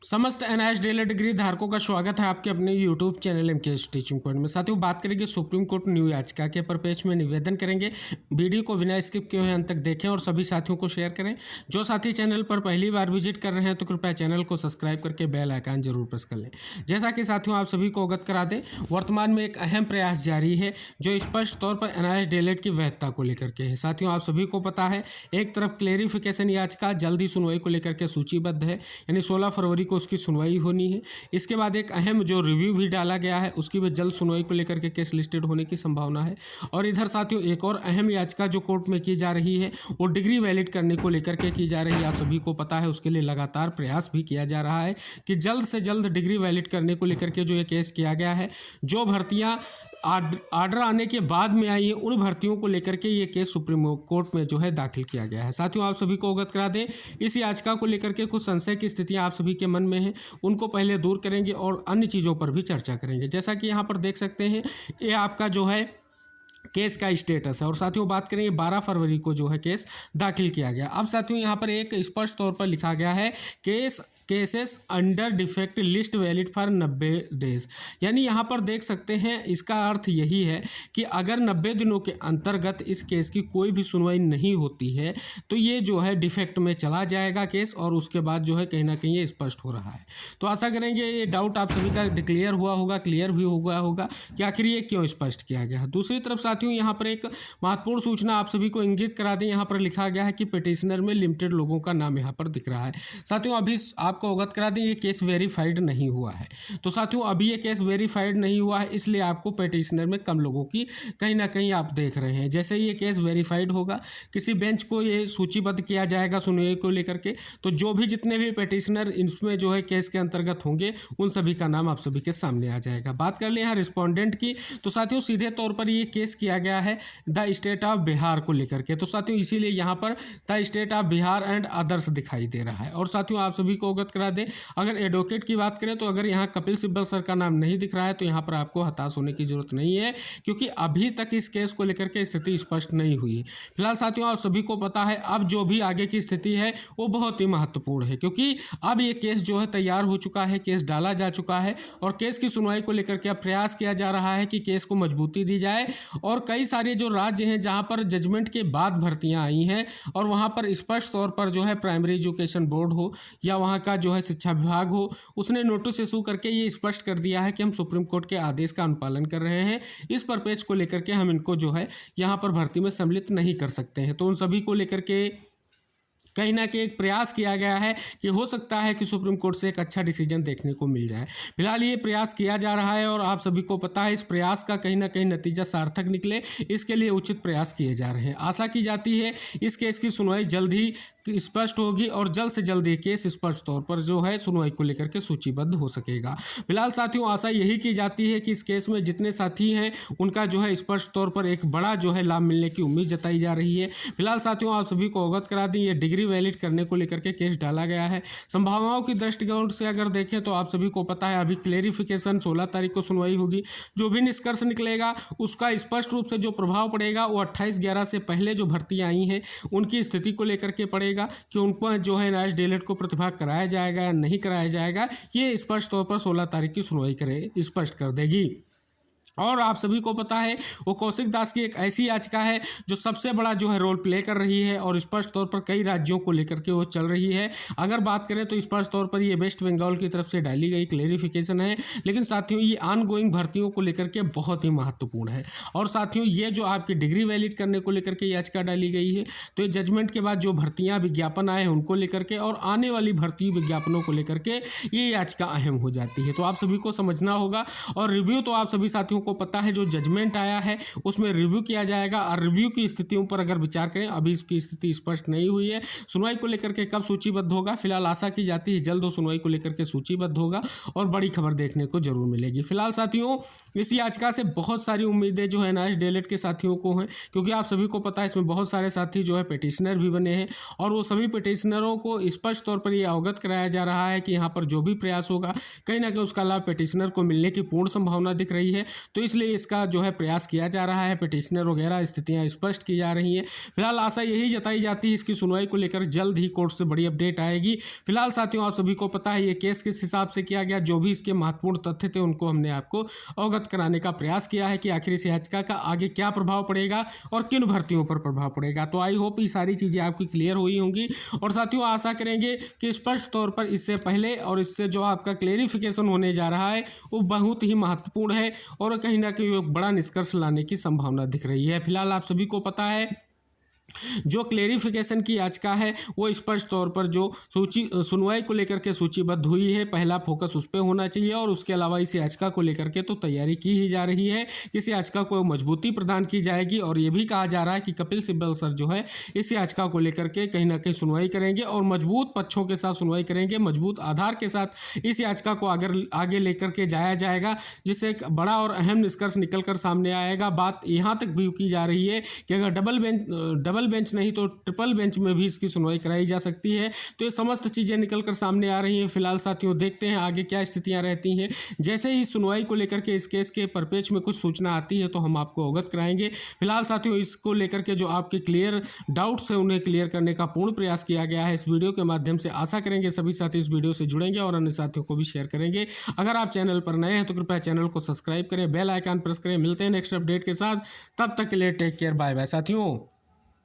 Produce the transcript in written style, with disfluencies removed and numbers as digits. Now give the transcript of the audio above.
समस्त NIS daily degree धारकों का स्वागत है आपके अपने YouTube channel MKS teaching point में। साथियों, बात करेंगे सुप्रीम कोर्ट न्यू याचिका के पर पेज में निवेदन करेंगे। वीडियो को बिना स्किप किए हुए अंत तक देखें और सभी साथियों को शेयर करें। जो साथी चैनल पर पहली बार विजिट कर रहे हैं तो कृपया चैनल को सब्सक्राइब करके बेल आइकन जरूर प्रेस कर लें। जैसा कि साथियों आप सभी को अवगत करा दें, वर्तमान में एक अहम प्रयास जारी है जो स्पष्ट तौर पर एनआईएस डीएलएड की वैधता को लेकर के है। साथियों, आप सभी को पता है, एक तरफ क्लेरिफिकेशन याचिका जल्दी सुनवाई को लेकर के सूचीबद्ध है, यानी 16 फरवरी को उसकी सुनवाई होनी है। इसके बाद एक अहम जो रिव्यू भी डाला गया है उसकी भी जल्द सुनवाई को लेकर के केस लिस्टेड होने की संभावना है। और इधर साथियों एक और अहम याचिका जो कोर्ट में की जा रही है वो डिग्री वैलिड करने को लेकर के की जा रही है। आप सभी को पता है, उसके लिए लगातार प्रयास भी किया जा रहा है कि जल्द से जल्द डिग्री वैलिड करने को लेकर के जो ये केस किया गया है, जो भर्तियां आर्डर आने के बाद में आई है उन भर्तियों को लेकर के ये केस सुप्रीम कोर्ट में जो है दाखिल किया गया है। साथियों, आप सभी को अवगत करा दें, इस याचिका को लेकर के कुछ संशय की स्थितियां आप सभी के मन में हैं, उनको पहले दूर करेंगे और अन्य चीज़ों पर भी चर्चा करेंगे। जैसा कि यहाँ पर देख सकते हैं, ये आपका जो है केस का स्टेटस है। और साथियों बात करें, 12 फरवरी को जो है केस दाखिल किया गया। अब साथियों यहाँ पर एक स्पष्ट तौर पर लिखा गया है, cases under defect list valid for 90 days. यानी यहाँ पर देख सकते हैं, इसका अर्थ यही है कि अगर 90 दिनों के अंतर्गत इस केस की कोई भी सुनवाई नहीं होती है तो ये जो है डिफेक्ट में चला जाएगा केस, और उसके बाद जो है कहीं ना कहीं ये स्पष्ट हो रहा है। तो आशा करेंगे ये डाउट आप सभी का क्लियर हुआ होगा, क्लियर भी हुआ होगा कि आखिर ये क्यों स्पष्ट किया गया है। दूसरी तरफ साथियों यहाँ पर एक महत्वपूर्ण सूचना आप सभी को इंगित करा दें। यहाँ पर लिखा गया है कि पिटिशनर में लिमिटेड लोगों का नाम यहाँ पर दिख रहा है। साथियों अभी आपको अवगत करा दें, ये केस वेरीफाइड नहीं हुआ है। तो साथियों अभी ये केस वेरीफाइड नहीं हुआ है, इसलिए आपको पिटिशनर में कम लोगों की कहीं ना कहीं आप देख रहे हैं। जैसे ये केस वेरीफाइड होगा, किसी बेंच को ये सूचीबद्ध किया जाएगा सुनवाई को लेकर के, तो जो भी जितने भी पिटिशनर इसमें जो है केस के अंतर्गत होंगे उन सभी का नाम आप सभी के सामने आ जाएगा। बात कर ले यहाँ रिस्पोंडेंट की, तो साथियों सीधे तौर पर ये केस किया गया है द स्टेट ऑफ बिहार को लेकर के। तो साथियों इसीलिए यहाँ पर the state of Bihar and others दिखाई दे रहा है। और साथियों आप सभी को अवगत करा दें, अगर एडवोकेट की बात करें तो अगर यहाँ कपिल सिब्बल सर का नाम नहीं दिख रहा है तो यहाँ पर आपको हताश होने की जरूरत नहीं है, क्योंकि अभी तक इस केस को लेकर के स्थिति स्पष्ट नहीं हुई है। फिलहाल साथियों आप सभी को पता है, अब जो भी आगे की स्थिति है वो बहुत ही महत्वपूर्ण है, क्योंकि अब ये केस जो है तैयार हो चुका है, केस डाला जा चुका है और केस की सुनवाई को लेकर के अब प्रयास किया जा रहा है कि केस को मजबूती दी जाए। और कई सारे जो राज्य हैं जहाँ पर जजमेंट के बाद भर्तियाँ आई हैं और वहाँ पर स्पष्ट तौर पर जो है प्राइमरी एजुकेशन बोर्ड हो या वहाँ का जो है शिक्षा विभाग हो, उसने नोटिस इशू करके ये स्पष्ट कर दिया है कि हम सुप्रीम कोर्ट के आदेश का अनुपालन कर रहे हैं, इस परपेज को लेकर के हम इनको जो है यहाँ पर भर्ती में सम्मिलित नहीं कर सकते हैं। तो उन सभी को लेकर के कहीं ना कहीं एक प्रयास किया गया है कि हो सकता है कि सुप्रीम कोर्ट से एक अच्छा डिसीजन देखने को मिल जाए। फिलहाल ये प्रयास किया जा रहा है और आप सभी को पता है इस प्रयास का कहीं ना कहीं नतीजा सार्थक निकले, इसके लिए उचित प्रयास किए जा रहे हैं। आशा की जाती है इस केस की सुनवाई जल्द ही स्पष्ट होगी और जल्द से जल्द ये केस स्पष्ट तौर पर जो है सुनवाई को लेकर के सूचीबद्ध हो सकेगा। फिलहाल साथियों आशा यही की जाती है कि इस केस में जितने साथी हैं उनका जो है स्पष्ट तौर पर एक बड़ा जो है लाभ मिलने की उम्मीद जताई जा रही है। फिलहाल साथियों आप सभी को अवगत करा दें, ये डिग्री वैलिड करने को लेकर के केस डाला गया है। संभावनाओं की दृष्टिकोण से अगर देखें तो आप सभी को पता है अभी क्लेरिफिकेशन 16 तारीख को सुनवाई होगी। जो भी निष्कर्ष निकलेगा उसका स्पष्ट रूप से जो प्रभाव पड़ेगा वो 28/11 से पहले जो भर्तियां आई हैं उनकी स्थिति को लेकर के पड़ेगा कि उन पर जो है एनआईएस डीएलएड को प्रतिभाग कराया जाएगा या नहीं कराया जाएगा, ये स्पष्ट तौर पर 16 तारीख की सुनवाई स्पष्ट कर देगी। और आप सभी को पता है वो कौशिक दास की एक ऐसी याचिका है जो सबसे बड़ा जो है रोल प्ले कर रही है और स्पष्ट तौर पर कई राज्यों को लेकर के वो चल रही है। अगर बात करें तो स्पष्ट तौर पर ये वेस्ट बंगाल की तरफ से डाली गई क्लेरिफिकेशन है, लेकिन साथियों ये ऑनगोइंग भर्तियों को लेकर के बहुत ही महत्वपूर्ण है। और साथियों ये जो आपकी डिग्री वैलिड करने को लेकर के याचिका डाली गई है, तो ये जजमेंट के बाद जो भर्तियाँ विज्ञापन आए हैं उनको लेकर के और आने वाली भर्ती विज्ञापनों को लेकर के ये याचिका अहम हो जाती है। तो आप सभी को समझना होगा और रिव्यू तो आप सभी साथियों को पता है, जो जजमेंट आया है उसमें रिव्यू किया जाएगा और रिव्यू की स्थितियों पर अगर विचार करें, अभी इसकी स्थिति स्पष्ट नहीं हुई है। सुनवाई को लेकर के कब सूचीबद्ध होगा, फिलहाल आशा की जाती है जल्द हो सुनवाई को लेकर के सूचीबद्ध होगा और बड़ी खबर देखने को जरूर मिलेगी। फिलहाल साथियों इस याचिका से बहुत सारी उम्मीदें जो है एनआईएस डीएलएड के साथियों को हैं, क्योंकि आप सभी को पता है इसमें बहुत सारे साथी जो है पिटिशनर भी बने हैं और वो सभी पिटिशनरों को स्पष्ट तौर पर यह अवगत कराया जा रहा है कि यहाँ पर जो भी प्रयास होगा कहीं ना कहीं उसका लाभ पिटिशनर को मिलने की पूर्ण संभावना दिख रही है। तो इसलिए इसका जो है प्रयास किया जा रहा है। पिटिशनर वगैरह स्थितियाँ स्पष्ट की जा रही हैं। फिलहाल आशा यही जताई जाती है इसकी सुनवाई को लेकर जल्द ही कोर्ट से बड़ी अपडेट आएगी। फिलहाल साथियों, आप सभी को पता है ये केस किस हिसाब से किया गया, जो भी इसके महत्वपूर्ण तथ्य थे उनको हमने आपको अवगत कराने का प्रयास किया है कि आखिर इस याचिका का आगे क्या प्रभाव पड़ेगा और किन भर्तियों पर प्रभाव पड़ेगा। तो आई होप ये सारी चीज़ें आपकी क्लियर हुई होंगी। और साथियों, आशा करेंगे कि स्पष्ट तौर पर इससे पहले और इससे जो आपका क्लेरिफिकेशन होने जा रहा है वो बहुत ही महत्वपूर्ण है और कहीं ना कहीं एक बड़ा निष्कर्ष लाने की संभावना दिख रही है। फिलहाल आप सभी को पता है जो क्लेरिफिकेशन की याचिका है वो स्पष्ट तौर पर जो सुनवाई को लेकर के सूचीबद्ध हुई है, पहला फोकस उस पर होना चाहिए। और उसके अलावा इस याचिका को लेकर के तो तैयारी की ही जा रही है, इस याचिका को मजबूती प्रदान की जाएगी। और ये भी कहा जा रहा है कि कपिल सिब्बल सर जो है इस याचिका को लेकर के कहीं ना कहीं सुनवाई करेंगे और मजबूत पक्षों के साथ सुनवाई करेंगे, मजबूत आधार के साथ इस याचिका को आगे लेकर के जाया जाएगा, जिससे एक बड़ा और अहम निष्कर्ष निकल कर सामने आएगा। बात यहाँ तक भी की जा रही है कि अगर डबल बेंच नहीं तो ट्रिपल बेंच में भी इसकी सुनवाई कराई जा सकती है। तो ये समस्त चीज़ें निकल कर सामने आ रही हैं। फिलहाल साथियों, देखते हैं आगे क्या स्थितियां रहती हैं। जैसे ही सुनवाई को लेकर के इस केस के परिप्रेक्ष्य में कुछ सूचना आती है तो हम आपको अवगत कराएंगे। फिलहाल साथियों, इसको लेकर के जो आपके क्लियर डाउट्स हैं उन्हें क्लियर करने का पूर्ण प्रयास किया गया है इस वीडियो के माध्यम से। आशा करेंगे सभी साथी इस वीडियो से जुड़ेंगे और अन्य साथियों को भी शेयर करेंगे। अगर आप चैनल पर नए हैं तो कृपया चैनल को सब्सक्राइब करें, बेल आइकन प्रेस करें। मिलते हैं नेक्स्ट अपडेट के साथ, तब तक के लिए टेक केयर, बाय बाय साथियों।